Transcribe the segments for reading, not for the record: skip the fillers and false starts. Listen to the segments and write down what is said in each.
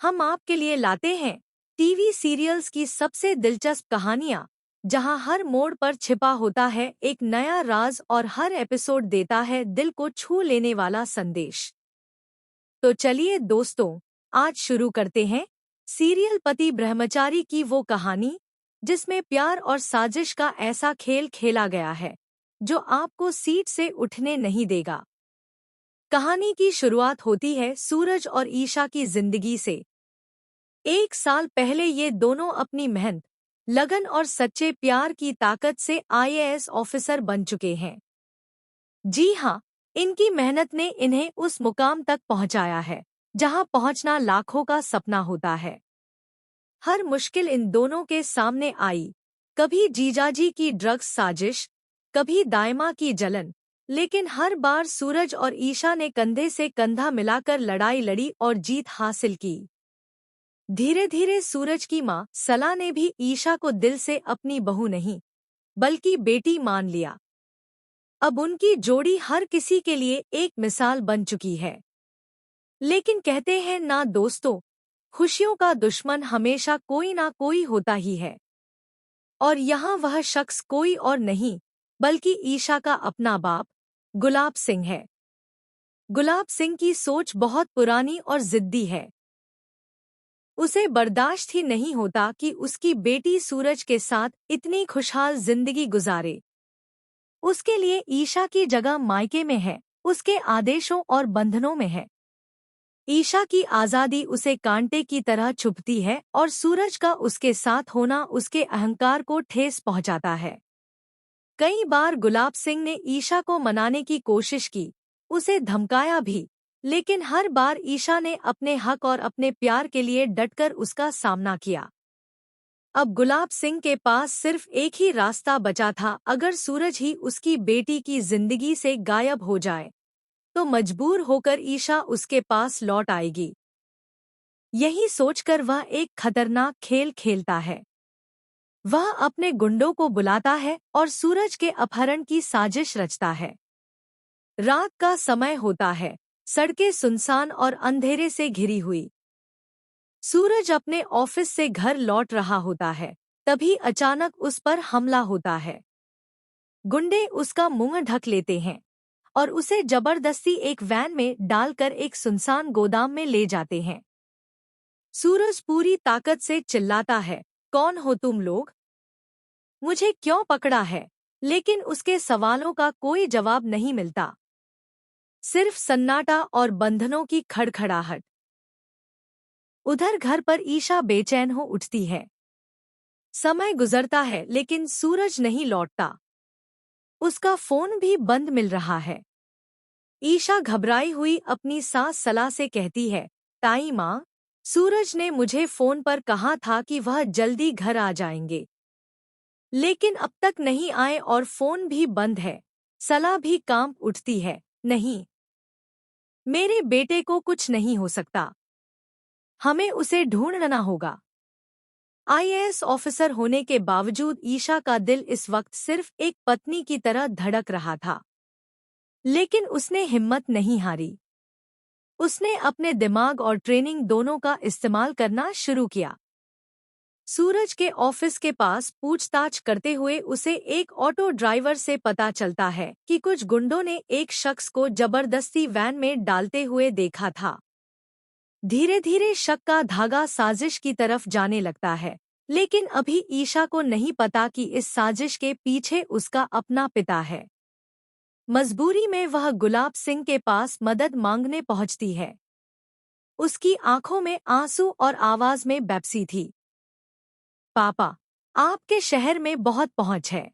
हम आपके लिए लाते हैं टीवी सीरियल्स की सबसे दिलचस्प कहानियां, जहां हर मोड़ पर छिपा होता है एक नया राज और हर एपिसोड देता है दिल को छू लेने वाला संदेश। तो चलिए दोस्तों, आज शुरू करते हैं सीरियल पति ब्रह्मचारी की वो कहानी जिसमें प्यार और साजिश का ऐसा खेल खेला गया है जो आपको सीट से उठने नहीं देगा। कहानी की शुरुआत होती है सूरज और ईशा की जिंदगी से। 1 साल पहले ये दोनों अपनी मेहनत, लगन और सच्चे प्यार की ताकत से आईएएस ऑफिसर बन चुके हैं। जी हाँ, इनकी मेहनत ने इन्हें उस मुकाम तक पहुंचाया है जहां पहुंचना लाखों का सपना होता है। हर मुश्किल इन दोनों के सामने आई, कभी जीजाजी की ड्रग्स साजिश, कभी दायमा की जलन, लेकिन हर बार सूरज और ईशा ने कंधे से कंधा मिलाकर लड़ाई लड़ी और जीत हासिल की। धीरे धीरे सूरज की मां सला ने भी ईशा को दिल से अपनी बहू नहीं बल्कि बेटी मान लिया। अब उनकी जोड़ी हर किसी के लिए एक मिसाल बन चुकी है। लेकिन कहते हैं ना दोस्तों, खुशियों का दुश्मन हमेशा कोई ना कोई होता ही है। और यहाँ वह शख्स कोई और नहीं बल्कि ईशा का अपना बाप गुलाब सिंह है। गुलाब सिंह की सोच बहुत पुरानी और जिद्दी है। उसे बर्दाश्त ही नहीं होता कि उसकी बेटी सूरज के साथ इतनी खुशहाल जिंदगी गुजारे। उसके लिए ईशा की जगह मायके में है, उसके आदेशों और बंधनों में है। ईशा की आज़ादी उसे कांटे की तरह चुभती है और सूरज का उसके साथ होना उसके अहंकार को ठेस पहुंचाता है। कई बार गुलाब सिंह ने ईशा को मनाने की कोशिश की, उसे धमकाया भी, लेकिन हर बार ईशा ने अपने हक और अपने प्यार के लिए डटकर उसका सामना किया। अब गुलाब सिंह के पास सिर्फ एक ही रास्ता बचा था। अगर सूरज ही उसकी बेटी की जिंदगी से गायब हो जाए तो मजबूर होकर ईशा उसके पास लौट आएगी। यही सोचकर वह एक खतरनाक खेल खेलता है। वह अपने गुंडों को बुलाता है और सूरज के अपहरण की साजिश रचता है। रात का समय होता है, सड़कें सुनसान और अंधेरे से घिरी हुई। सूरज अपने ऑफिस से घर लौट रहा होता है, तभी अचानक उस पर हमला होता है। गुंडे उसका मुंह ढक लेते हैं और उसे जबरदस्ती एक वैन में डालकर एक सुनसान गोदाम में ले जाते हैं। सूरज पूरी ताकत से चिल्लाता है, कौन हो तुम लोग? मुझे क्यों पकड़ा है? लेकिन उसके सवालों का कोई जवाब नहीं मिलता, सिर्फ सन्नाटा और बंधनों की खड़खड़ाहट। उधर घर पर ईशा बेचैन हो उठती है। समय गुजरता है लेकिन सूरज नहीं लौटता। उसका फोन भी बंद मिल रहा है। ईशा घबराई हुई अपनी सास सला से कहती है, ताई माँ, सूरज ने मुझे फोन पर कहा था कि वह जल्दी घर आ जाएंगे, लेकिन अब तक नहीं आए और फोन भी बंद है। सला भी कांप उठती है, नहीं, मेरे बेटे को कुछ नहीं हो सकता, हमें उसे ढूंढना होगा। आईएएस ऑफिसर होने के बावजूद ईशा का दिल इस वक्त सिर्फ एक पत्नी की तरह धड़क रहा था। लेकिन उसने हिम्मत नहीं हारी। उसने अपने दिमाग और ट्रेनिंग दोनों का इस्तेमाल करना शुरू किया। सूरज के ऑफिस के पास पूछताछ करते हुए उसे एक ऑटो ड्राइवर से पता चलता है कि कुछ गुंडों ने एक शख्स को जबरदस्ती वैन में डालते हुए देखा था। धीरे धीरे शक का धागा साजिश की तरफ जाने लगता है, लेकिन अभी ईशा को नहीं पता कि इस साजिश के पीछे उसका अपना पिता है। मजबूरी में वह गुलाब सिंह के पास मदद मांगने पहुंचती है। उसकी आंखों में आंसू और आवाज में बेपसी थी। पापा, आपके शहर में बहुत पहुंच है,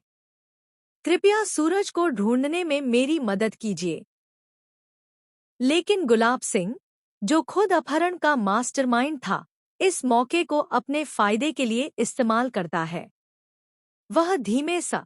कृपया सूरज को ढूंढने में मेरी मदद कीजिए। लेकिन गुलाब सिंह, जो खुद अपहरण का मास्टरमाइंड था, इस मौके को अपने फायदे के लिए इस्तेमाल करता है। वह धीमे सा